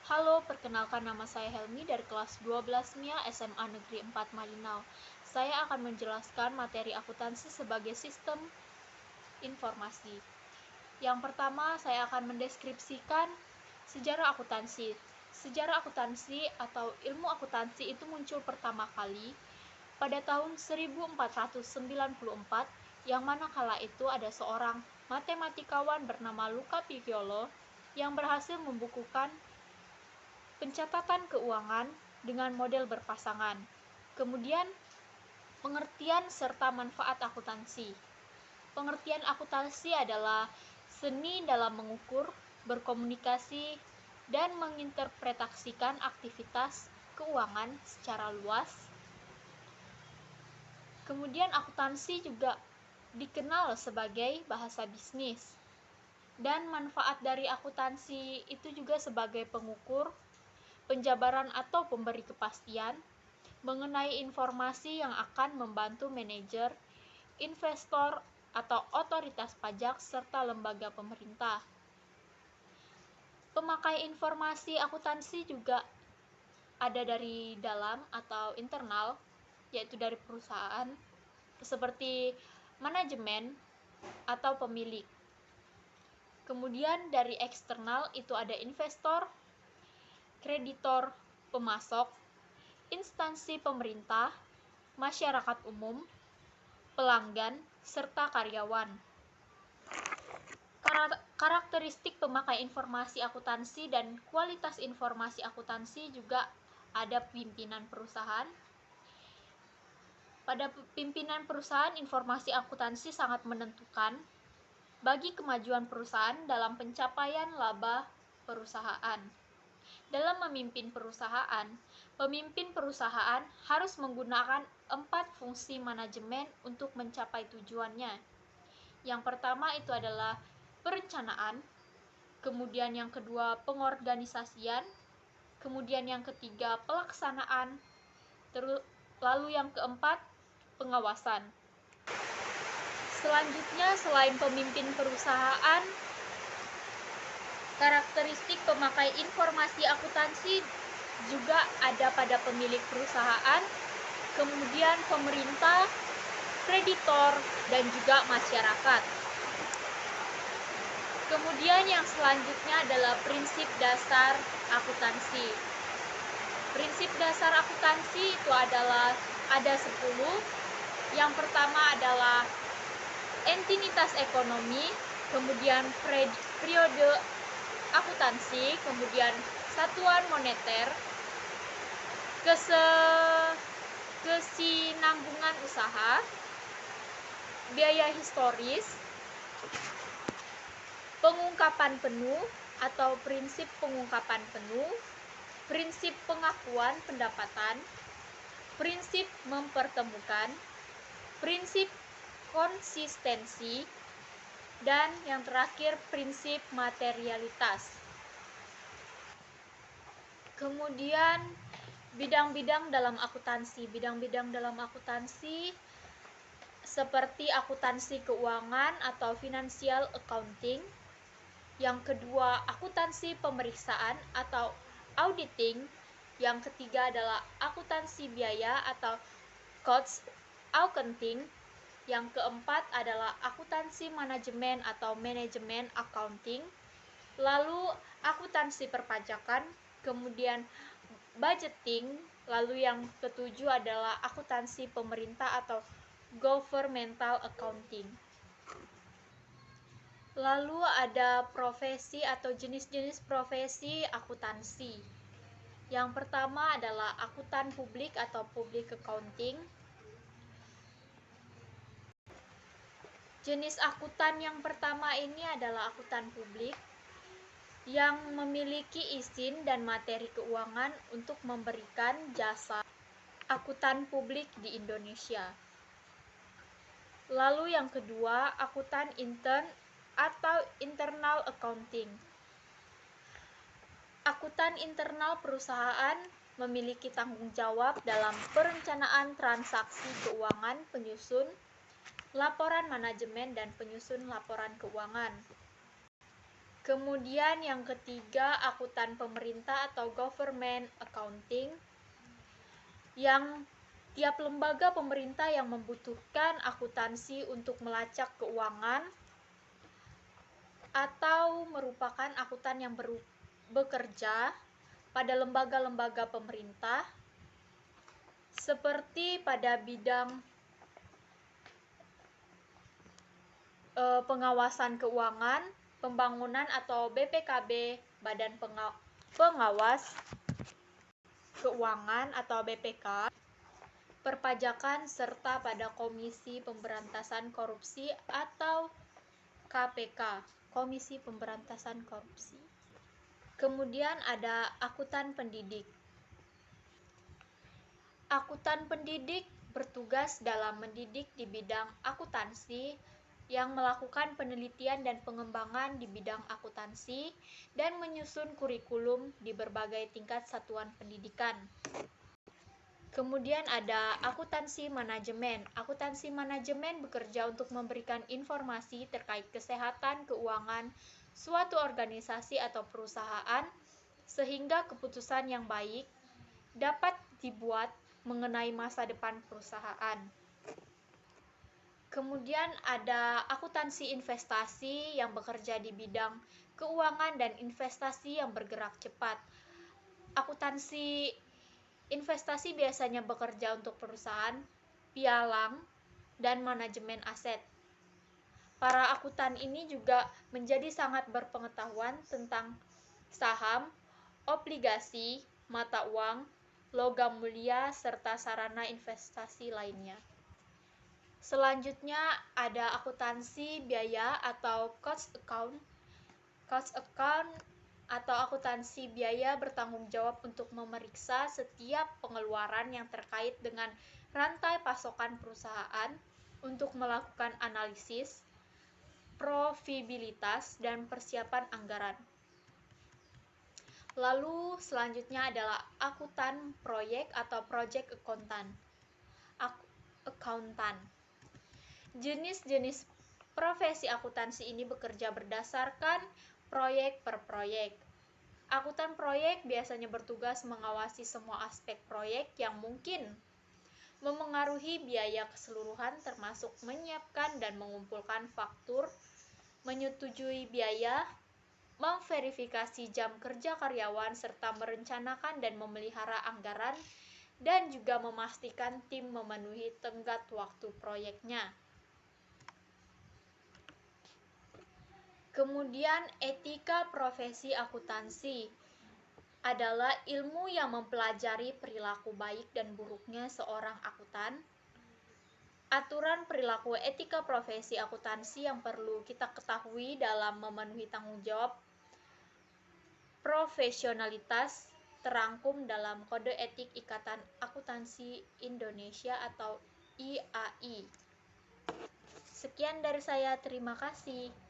Halo, perkenalkan nama saya Helmi dari kelas 12 MIA SMA Negeri 4 Malinau. Saya akan menjelaskan materi akuntansi sebagai sistem informasi. Yang pertama, saya akan mendeskripsikan sejarah akuntansi. Sejarah akuntansi atau ilmu akuntansi itu muncul pertama kali pada tahun 1494, yang mana kala itu ada seorang matematikawan bernama Luca Picciolo yang berhasil membukukan pencatatan keuangan dengan model berpasangan. Kemudian, pengertian serta manfaat akuntansi. Pengertian akuntansi adalah seni dalam mengukur, berkomunikasi, dan menginterpretasikan aktivitas keuangan secara luas. Kemudian akuntansi juga dikenal sebagai bahasa bisnis. Dan manfaat dari akuntansi itu juga sebagai pengukur, penjabaran atau pemberi kepastian mengenai informasi yang akan membantu manajer, investor, atau otoritas pajak serta lembaga pemerintah. Pemakai informasi akuntansi juga ada dari dalam atau internal, yaitu dari perusahaan, seperti manajemen atau pemilik. Kemudian dari eksternal itu ada investor, kreditor, pemasok, instansi pemerintah, masyarakat umum, pelanggan, serta karyawan. Karakteristik pemakai informasi akuntansi dan kualitas informasi akuntansi juga ada pimpinan perusahaan. Pada pimpinan perusahaan, informasi akuntansi sangat menentukan bagi kemajuan perusahaan dalam pencapaian laba perusahaan. Dalam memimpin perusahaan, pemimpin perusahaan harus menggunakan 4 fungsi manajemen untuk mencapai tujuannya. Yang pertama itu adalah perencanaan, kemudian yang kedua pengorganisasian, kemudian yang ketiga pelaksanaan, lalu yang keempat pengawasan. Selanjutnya, selain pemimpin perusahaan, karakteristik pemakai informasi akuntansi juga ada pada pemilik perusahaan, kemudian pemerintah, kreditor, dan juga masyarakat. Kemudian yang selanjutnya adalah prinsip dasar akuntansi. Prinsip dasar akuntansi itu adalah ada 10. Yang pertama adalah entitas ekonomi, kemudian periode akuntansi, kemudian satuan moneter, kesinambungan usaha, biaya historis, pengungkapan penuh atau prinsip pengungkapan penuh, prinsip pengakuan pendapatan, prinsip mempertemukan, prinsip konsistensi, dan yang terakhir prinsip materialitas. Kemudian bidang-bidang dalam akuntansi. Bidang-bidang dalam akuntansi seperti akuntansi keuangan atau financial accounting. Yang kedua, akuntansi pemeriksaan atau auditing. Yang ketiga adalah akuntansi biaya atau cost accounting. Yang keempat adalah akuntansi manajemen atau manajemen accounting. Lalu akuntansi perpajakan, kemudian budgeting, lalu yang ketujuh adalah akuntansi pemerintah atau governmental accounting. Lalu ada profesi atau jenis-jenis profesi akuntansi. Yang pertama adalah akuntan publik atau public accounting. Jenis akuntan yang pertama ini adalah akuntan publik yang memiliki izin dan materi keuangan untuk memberikan jasa akuntan publik di Indonesia. Lalu yang kedua, akuntan intern atau internal accounting. Akuntan internal perusahaan memiliki tanggung jawab dalam perencanaan transaksi keuangan, penyusun laporan manajemen, dan penyusun laporan keuangan. Kemudian yang ketiga, akuntan pemerintah atau government accounting, yang tiap lembaga pemerintah yang membutuhkan akuntansi untuk melacak keuangan atau merupakan akuntan yang bekerja pada lembaga-lembaga pemerintah seperti pada bidang pengawasan keuangan, pembangunan atau BPKB, Badan Pengawas Keuangan atau BPK, perpajakan, serta pada Komisi Pemberantasan Korupsi atau KPK, Komisi Pemberantasan Korupsi. Kemudian ada akuntan pendidik. Akuntan pendidik bertugas dalam mendidik di bidang akuntansi, yang melakukan penelitian dan pengembangan di bidang akuntansi dan menyusun kurikulum di berbagai tingkat satuan pendidikan. Kemudian ada akuntansi manajemen. Akuntansi manajemen bekerja untuk memberikan informasi terkait kesehatan keuangan suatu organisasi atau perusahaan sehingga keputusan yang baik dapat dibuat mengenai masa depan perusahaan. Kemudian ada akuntansi investasi yang bekerja di bidang keuangan dan investasi yang bergerak cepat. Akuntansi investasi biasanya bekerja untuk perusahaan, pialang, dan manajemen aset. Para akuntan ini juga menjadi sangat berpengetahuan tentang saham, obligasi, mata uang, logam mulia, serta sarana investasi lainnya. Selanjutnya ada akuntansi biaya atau cost account. Cost account atau akuntansi biaya bertanggung jawab untuk memeriksa setiap pengeluaran yang terkait dengan rantai pasokan perusahaan untuk melakukan analisis, profitabilitas, dan persiapan anggaran. Lalu selanjutnya adalah akuntan proyek atau project accountant. Jenis-jenis profesi akuntansi ini bekerja berdasarkan proyek per proyek. Akuntan proyek biasanya bertugas mengawasi semua aspek proyek yang mungkin memengaruhi biaya keseluruhan, termasuk menyiapkan dan mengumpulkan faktur, menyetujui biaya, memverifikasi jam kerja karyawan, serta merencanakan dan memelihara anggaran, dan juga memastikan tim memenuhi tenggat waktu proyeknya. Kemudian etika profesi akuntansi adalah ilmu yang mempelajari perilaku baik dan buruknya seorang akuntan. Aturan perilaku etika profesi akuntansi yang perlu kita ketahui dalam memenuhi tanggung jawab profesionalitas terangkum dalam Kode Etik Ikatan Akuntansi Indonesia atau IAI. Sekian dari saya, terima kasih.